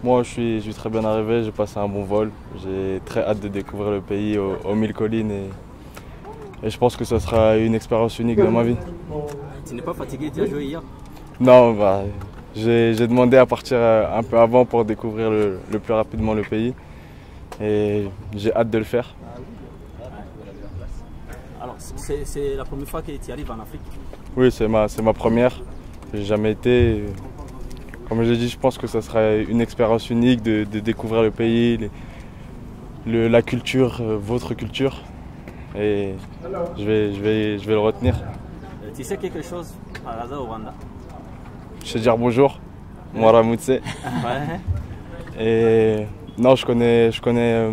Moi, je suis très bien arrivé, j'ai passé un bon vol. J'ai très hâte de découvrir le pays aux mille collines et je pense que ce sera une expérience unique dans ma vie. Tu n'es pas fatigué, tu as joué hier? Non, bah, j'ai demandé à partir un peu avant pour découvrir le plus rapidement le pays et j'ai hâte de le faire. Alors, c'est la première fois que tu arrives en Afrique? Oui, c'est ma première. J'ai jamais été. Comme j'ai dit, je pense que ça sera une expérience unique de découvrir le pays, la culture, votre culture. Et je vais le retenir. Tu sais quelque chose par hasard au Rwanda? Je vais dire bonjour, moi Ramutse. Ouais. Et non, je connais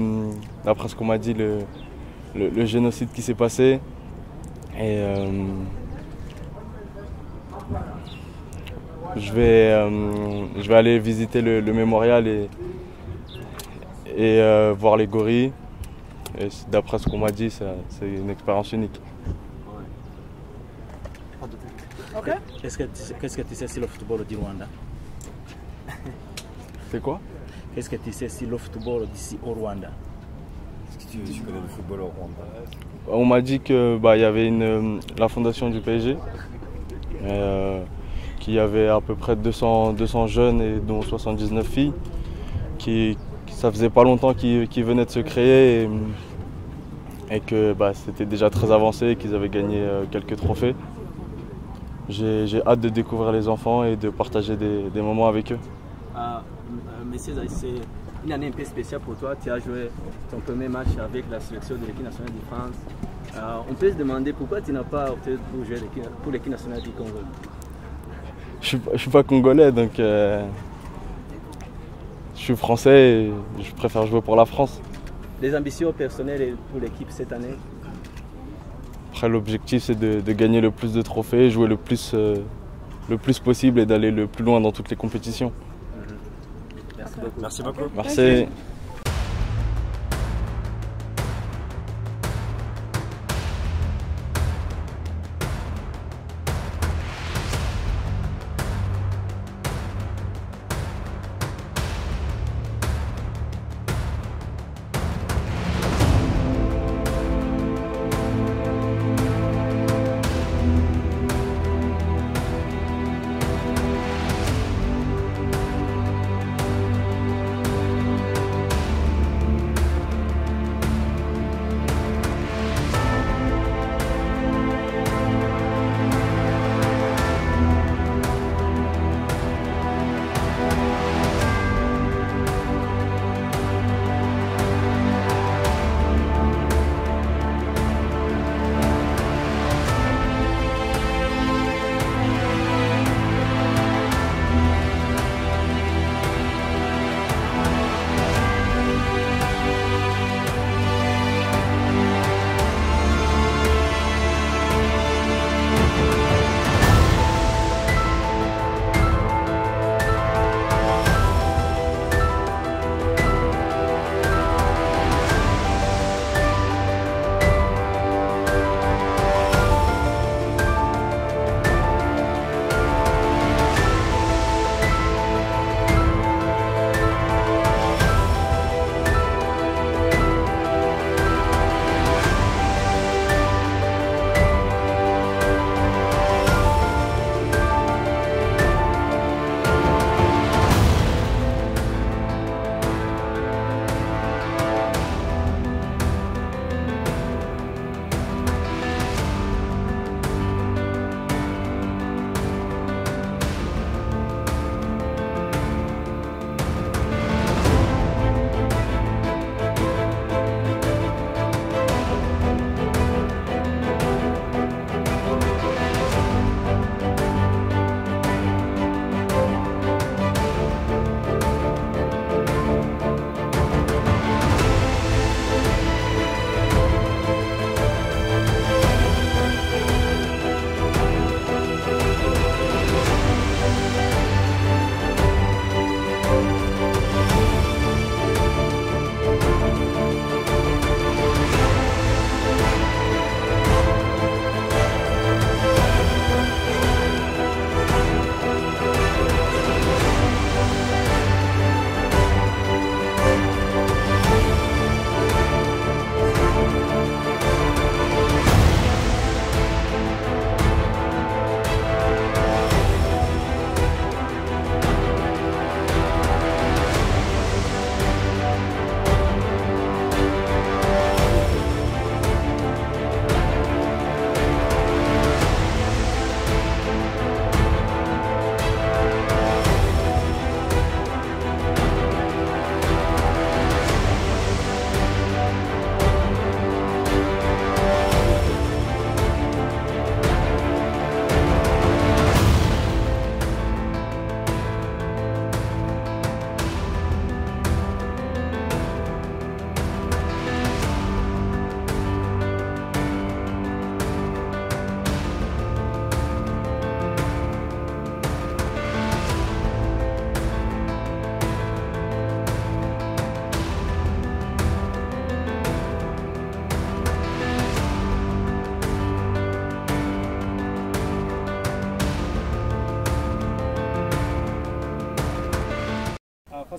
d'après ce qu'on m'a dit, le génocide qui s'est passé. Et je vais aller visiter le mémorial et voir les gorilles. Et d'après ce qu'on m'a dit, c'est une expérience unique. Ok. Qu'est-ce que tu sais sur le football du Rwanda? C'est quoi? Qu'est-ce que tu sais sur le football d'ici au Rwanda? Est-ce que tu connais le football au Rwanda? On m'a dit que y avait la fondation du PSG, qu'il y avait à peu près 200 jeunes et dont 79 filles, ça faisait pas longtemps qu'ils venaient de se créer et que c'était déjà très avancé et qu'ils avaient gagné quelques trophées. J'ai hâte de découvrir les enfants et de partager des moments avec eux. Monsieur Zaï, c'est une année un peu spéciale pour toi. Tu as joué ton premier match avec la sélection de l'équipe nationale de France. On peut se demander pourquoi tu n'as pas opté pour jouer pour l'équipe nationale du Congo. Je suis pas congolais, donc je suis français et je préfère jouer pour la France. Les ambitions personnelles pour l'équipe cette année? Après, l'objectif c'est de gagner le plus de trophées, jouer le plus possible et d'aller le plus loin dans toutes les compétitions. Merci beaucoup. Merci beaucoup. Merci.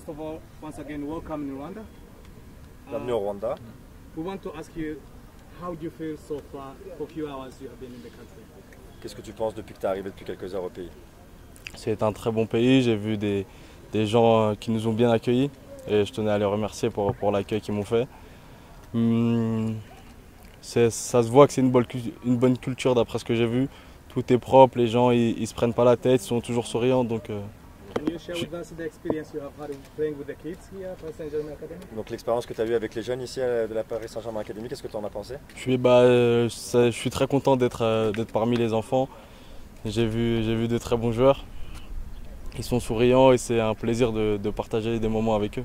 first of all, once again, welcome in Rwanda. Bienvenue au Rwanda. We want to ask you, how do you feel so far for few hours you have been in the country? Qu'est-ce que tu penses depuis que tu es arrivé depuis quelques heures au pays? C'est un très bon pays, j'ai vu des gens qui nous ont bien accueillis et je tenais à les remercier pour l'accueil qu'ils m'ont fait. Ça se voit que c'est une bonne culture d'après ce que j'ai vu. Tout est propre, les gens ils se prennent pas la tête, ils sont toujours souriants. Donc, Can you share with us the experience you have had playing with the kids here at Paris Saint-Germain Academy? Donc l'expérience que tu as eue avec les jeunes ici de la Paris Saint-Germain Academy, qu'est-ce que tu en as pensé? je suis très content d'être parmi les enfants. J'ai vu de très bons joueurs. Ils sont souriants et c'est un plaisir de partager des moments avec eux.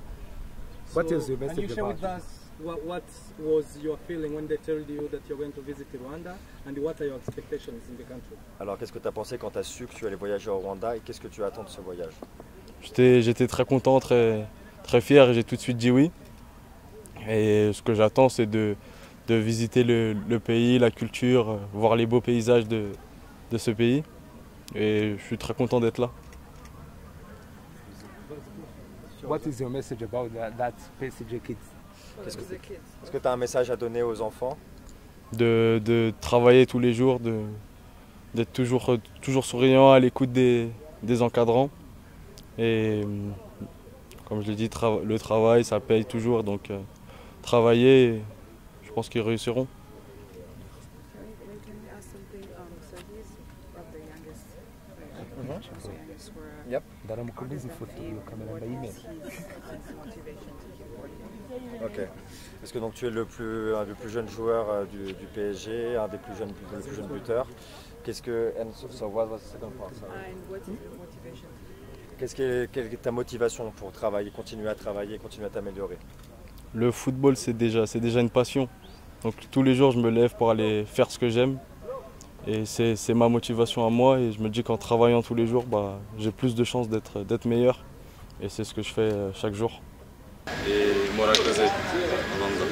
So, can you share with us what was your feeling when they told you that you're going to visit Rwanda and what are your expectations in the country? Alors qu'est-ce que tu as pensé quand tu as su que tu allais voyager au Rwanda et qu'est-ce que tu attends de ce voyage? J'étais très content, très fier et j'ai tout de suite dit oui. Et ce que j'attends c'est de visiter le pays, la culture, voir les beaux paysages de ce pays. Et je suis très content d'être là. What is your message about that PSG kids? Est-ce que tu as un message à donner aux enfants? De travailler tous les jours, d'être toujours souriant, à l'écoute des encadrants. Et comme je l'ai dit, le travail ça paye toujours, donc travailler, je pense qu'ils réussiront. Yep. Ndaramukubwiza ifoto iyo kamera ndayimena. Ok. Est-ce que donc tu es un des plus jeunes joueurs du PSG, un des plus jeunes buteurs? Qu'est-ce que quelle est ta motivation pour travailler, continuer à t'améliorer? Le football c'est déjà une passion. Donc tous les jours je me lève pour aller faire ce que j'aime. Et c'est ma motivation à moi et je me dis qu'en travaillant tous les jours, j'ai plus de chances d'être meilleur. Et c'est ce que je fais chaque jour. Et Morakoze, Rwanda.